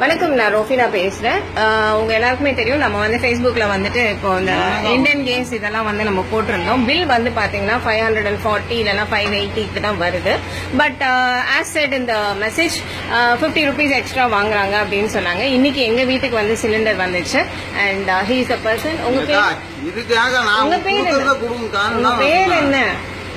வணக்கம், நான் ரோஃபினா பேசுறேன். உங்க எல்லாருக்குமே தெரியும், நம்ம வந்து ஃபேஸ்புக்ல வந்துட்டு இப்போ இந்த இந்தியன் கேம்ஸ் இதெல்லாம் வந்து நம்ம போட்டிருந்தோம். பில் வந்து பாத்தீங்கன்னா 540 இல்லைன்னா 580 தான் வருது. பட் ஆஸ் செட் இந்த மெசேஜ் 50 rupees எக்ஸ்ட்ரா வாங்குறாங்க அப்படின்னு சொன்னாங்க. இன்னைக்கு எங்க வீட்டுக்கு வந்து சிலிண்டர் வந்துச்சு. And he is a person. உங்க பேர் என்ன?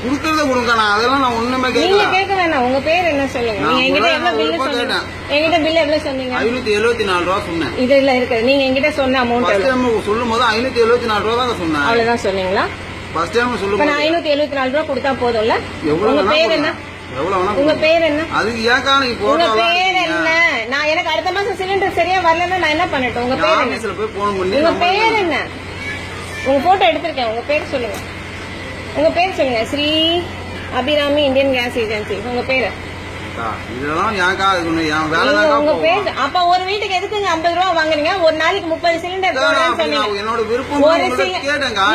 குடுக்கறத கொடுங்க. அதெல்லாம் நான் ஒண்ணுமே நீங்க கேட்க வேணாம். உங்க பேர் என்ன சொல்லுங்க. நீங்க என்கிட்ட எவ்வளவு பில் சொன்னீங்க? என்கிட்ட பில் எவ்வளவு சொன்னீங்க? 574 ரூபா சொன்னேன். இதுல இருக்கு. நீங்க என்கிட்ட சொன்ன அமௌண்ட் சொல்லும் போது 574 ரூபா தான் சொன்னேன். அவ்வளவுதான் சொன்னீங்களா? ஃபர்ஸ்ட் டைம் சொல்லும் போது 574 ரூபா கொடுத்தா போதும்ல? உங்க பேர் என்ன? உங்க பேர் என்ன? அதுக்கு ஏக்கா நீ உங்க பேர் என்ன? நான் எனக்கு அடுத்த மாசம் சிலிண்டர் சரியா வரலன்னா நான் என்ன பண்ணட்டும்? உங்க பேர் என்ன? உங்க பேர் என்ன? உங்க போட்டோ எடுத்திருக்கேன். உங்க பேர் சொல்லுங்க. உங்க பேர் சொல்லுங்க. Sri Abirami Indian gas agency. உங்க பேரு? உங்க பேர். அப்ப ஒரு வீட்டுக்கு எதுக்குங்க 50 ரூபா வாங்குறீங்க? ஒரு நாளைக்கு 30 சிலிண்டர் போடுறேன்னு சொன்னீங்க.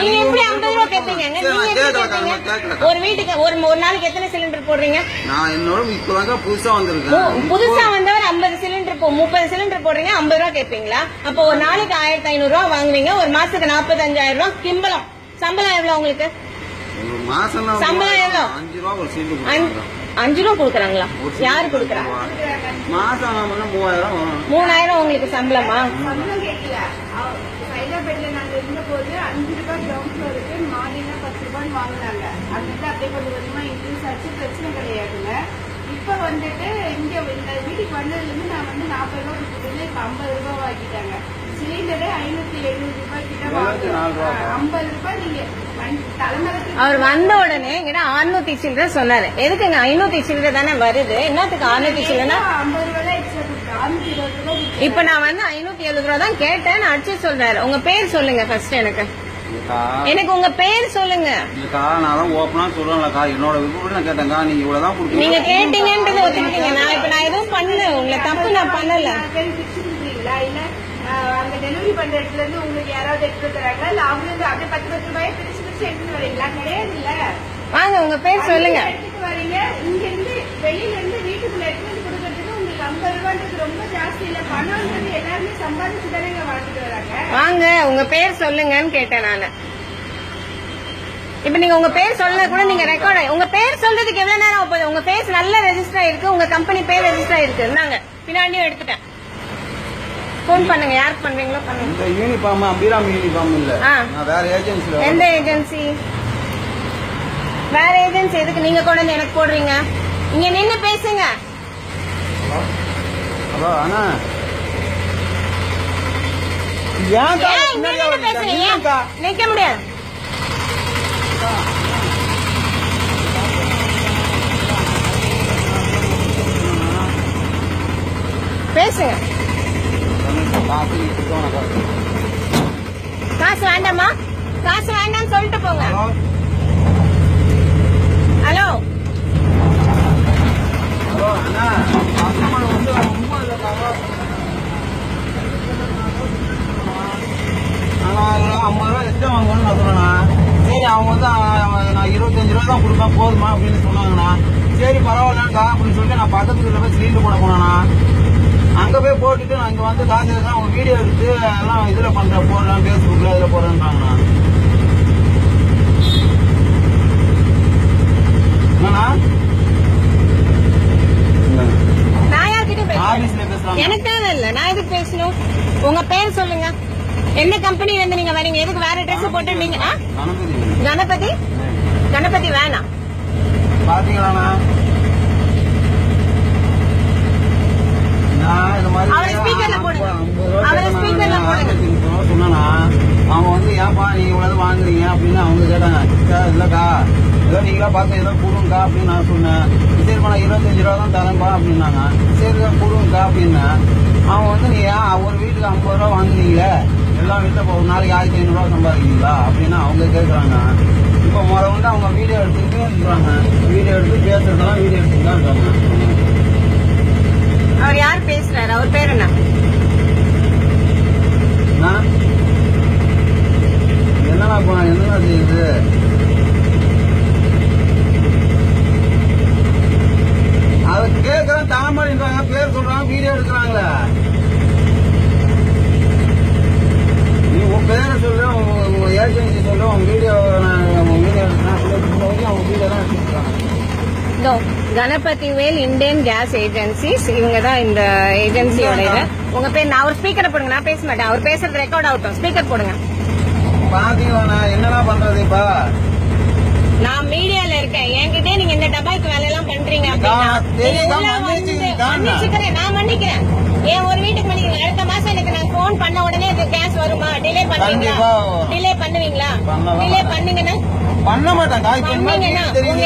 நீங்க எப்படி 50 ரூபா கேட்பீங்க? ஒரு வீட்டுக்கு ஒரு நாளைக்கு எத்தனை சிலிண்டர் போடுறீங்க? புதுசா வந்தவர் 50 சிலிண்டர் 30 சிலிண்டர் போடுறீங்க, 50 ரூபா கேட்பீங்களா? அப்ப ஒரு நாளைக்கு 1500 ரூபா வாங்குவீங்க. ஒரு மாசத்துக்கு 45,000 ரூபா கிம்பளம். சம்பளம் எவ்வளவு உங்களுக்கு? சம்பளம் எவ்வளவு? 5 ரூபா கொடுக்குறாங்களா? யாரு கொடுக்குறாங்க? 3000 உங்களுக்கு சம்பளமா? ஹைதராபாத்ல நாங்க இருந்த போது 5 ரூபாய் கிரவுண்ட் ஃப்ளோருக்கு மார்னிங்கா 10 ரூபாய் வாங்கினாங்க. அதுல அப்படியே கொஞ்சம் கொஞ்சமா இன்க்ரீஸ் ஆச்சு. பிரச்சனை கிடையாதுங்க. இப்ப வந்துட்டு இங்க இந்த வீட்டுக்கு வந்ததுல இருந்து நான் வந்து 40 ரூபாய் கொடுத்துட்டு இப்ப 50 ரூபாய் வாங்கிட்டாங்க. சிலிண்டரே 570 ரூபாய் கிட்ட வாங்குறாங்க. 50 ரூபாய் நீங்க அவர் வந்த உடனே என்கிட்ட 600 சில்லற சொன்னாரு. எதுக்குங்க 500 சில்லற தானே வருது? என்னத்துக்கு 600 சில்லறா? 50 ரூபாய் எக்ஸ்ட்ரா கொடுத்தா 620 ரூபாய். இப்ப நான் வந்து 570 ரூபா தான் கேட்டேன். நான் அடிச்சு சொல்றாரு. உங்க பேர் சொல்லுங்க ஃபர்ஸ்ட். எனக்கு உங்க பேர் சொல்லுங்க. நீங்க கேட்டீங்கன்றது ஒத்துக்கிட்டீங்க. நான் எதுவும் பண்ணல. உங்களை தப்பு நான் பண்ணல. அங்க டெலிவரி பண்ற இடத்துல இருந்து உங்களுக்கு யாராவது எடுத்து தராங்களா? இல்ல அவங்க வந்து அப்படியே 10 ரூபாய் பிரிச்சு பிரிச்சு எடுத்துட்டு வரீங்களா? கிடையாது. இல்ல வாங்க, உங்க பேர் சொல்லுங்க. எடுத்துட்டு வரீங்க. இங்க இருந்து வெளியில இருந்து வீட்டுக்குள்ள எடுத்து கொடுக்கறதுக்கு உங்களுக்கு 50 ரூபாய்ன்றது ரொம்ப ஜாஸ்தி இல்ல? பணம்ன்றது எல்லாருமே சம்பாதிச்சு தானே வாங்கிட்டு வராங்க. வாங்க, உங்க பேர் சொல்லுங்கன்னு கேட்டேன் நானு. இப்ப நீங்க உங்க பேர் சொல்ல கூட நீங்க ரெக்கார்ட். உங்க பேர் சொல்றதுக்கு எவ்வளவு நேரம் ஆகுது? உங்க பேர் நல்ல ரெஜிஸ்டர் ஆயிருக்கு. உங்க கம்பெனி பேர் ரெஜிஸ்டர் ஆயிருக்கு. நாங்க பின்னாடியும் எடுத்துட்டேன். போன் பண்ணுங்க. யாருக்கு பண்றீங்களோ பண்ணுங்க. இந்த யூனிஃபார்ம் அபிராமி யூனிஃபார்ம் இல்ல. நான் வேற ஏஜென்சில. எந்த ஏஜென்சி? வேற ஏஜென்சி எதுக்கு நீங்க கொண்டு வந்து எனக்கு போடுறீங்க? இங்க நின்னு பேசுங்க. ஹலோ அண்ணா, நிக்க முடியாது. பேசுங்க. காசு வேண்டாமா? காசு வேண்டாம்னு சொல்லிட்டு போங்க. ஹலோ அண்ணா, சரி அவங்க வந்து நான் 25 ரூபா தான் கொடுப்பேன் போதுமா அப்படின்னு சொன்னாங்கண்ணா. சரி பரவாயில்லக்கா அப்படின்னு சொல்லிட்டு நான் பக்கத்துல போய் சிலிண்டர் போட போனேண்ணா. அங்க போய் போட்டுட்டு நான் இங்க வந்து காசு எடுத்து அவங்க வீடியோ எடுத்து எல்லாம் இதுல பண்றேன், போடுறேன், பேஸ்புக்ல இதுல போடுறேன்றாங்கண்ணா. என்னண்ணா நான் யார்கிட்ட பேசுறேன்? எனக்கு தேவை இல்ல. நான் எதுக்கு பேசணும்? உங்க பேர் சொல்லுங்க. எந்த கம்பெனில இருந்து நீங்க வரீங்க? எதுக்கு வேற ட்ரெஸ் போட்டு நீங்க? கணபதி. கணபதி வேணாம். பாத்தீங்களா அவரை ஸ்பீக்கர்ல போடுங்க. அவரை ஸ்பீக்கர்ல போடுங்க. சொன்னா அவங்க வந்து ஏன்பா நீங்க இவ்வளவு வாங்குறீங்க அப்படின்னு அவங்க கேட்டாங்க. இல்லக்கா ஏதோ நீங்களா பார்த்து ஏதோ கொடுங்கக்கா அப்படின்னு நான் சொன்னேன். சரிப்பா நான் 25 ரூபா தான் தரேன்பா அப்படின்னாங்க. சரி கொடுங்கக்கா அப்படின்னு. அவங்க வந்து நீ ஒரு வீட்டுக்கு 50 ரூபா வாங்குறீங்களே, எல்லா வீட்டுல ஒரு நாளைக்கு 1500 ரூபா சம்பாதிக்கிறீங்களா அப்படின்னு அவங்க கேட்கறாங்க. இப்ப முறை வந்து அவங்க வீடியோ எடுத்துக்கிட்டு இருக்காங்க. வீடியோ எடுத்து பேசுறதெல்லாம் வீடியோ எடுத்துட்டு தான் இருக்காங்க. அவர் யார் பேசுறாரு? அவர் பேர் என்ன? என்னன்னா செய்யுது? அதை கேட்கறேன். தாமரை பேர் சொல்றாங்க, வீடியோ எடுக்கிறாங்களே. கணபதி வேல் இந்தியன் கேஸ் ஏஜென்சிஸ், இவங்க தான் இந்த ஏஜென்சியோட இது. உங்க பேர் நான் ஒரு ஸ்பீக்கரை போடுங்க, நான் பேச மாட்டேன், அவர் பேசுறது ரெக்கார்ட் ஆகட்டும். ஸ்பீக்கர் போடுங்க. பாத்தீங்களா என்னடா பண்றது இப்ப? நான் மீடியால இருக்கேன், என்கிட்ட நீங்க இந்த டபாய்க்கு வேலை எல்லாம் பண்றீங்க மன்னிச்சுக்கிறேன், நான் மன்னிக்கிறேன். ஏன் ஒரு வீட்டுக்கு மன்னிக்கிறேன், அடுத்த மாசம் எனக்கு நான் போன் பண்ண உடனே அது கேஸ் வருமா? டிலே பண்ணுவீங்களா? டிலே பண்ணுவீங்களா? டிலே பண்ணீங்கன்னா பண்ண மாட்டாங்க. உங்க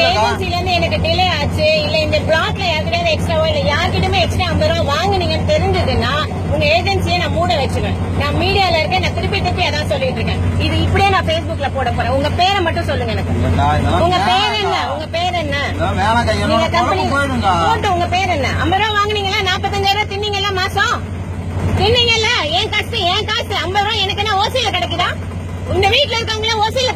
ஏஜென்சில இருந்து எனக்கு டிலே ஆச்சு, இல்ல இந்த பிளாட்ல யாருக்கிட்ட எக்ஸ்ட்ராவோ இல்ல யார்கிட்டயுமே எக்ஸ்ட்ரா 50 ரூபாய் வாங்குனீங்கன்னு தெரிஞ்சதுன்னா உங்க ஏஜென்சியை நான் மூட வச்சிருவேன். நான் மீடியால இருக்கேன், நான் திருப்பி அதான் சொல்லிட்டு இருக்கேன். இது இப்படியே நான் Facebookல போட போறேன். உங்க பேரை மட்டும் சொல்லுங்க எனக்கு. உங்க பேர் என்ன? உங்க பேர் என்ன? நீங்க கம்பெனி போட்டு உங்க பேர் என்ன? 50 ரூபாய் வாங்குனீங்களா? 45,000 தின்னீங்களா மாசம்? தின்னீங்கல்ல? என் காசு 50 ரூபாய் எனக்கு என்ன ஓசியில கிடைக்குதா? இந்த வீட்டுல இருக்கவங்களே ஓசியில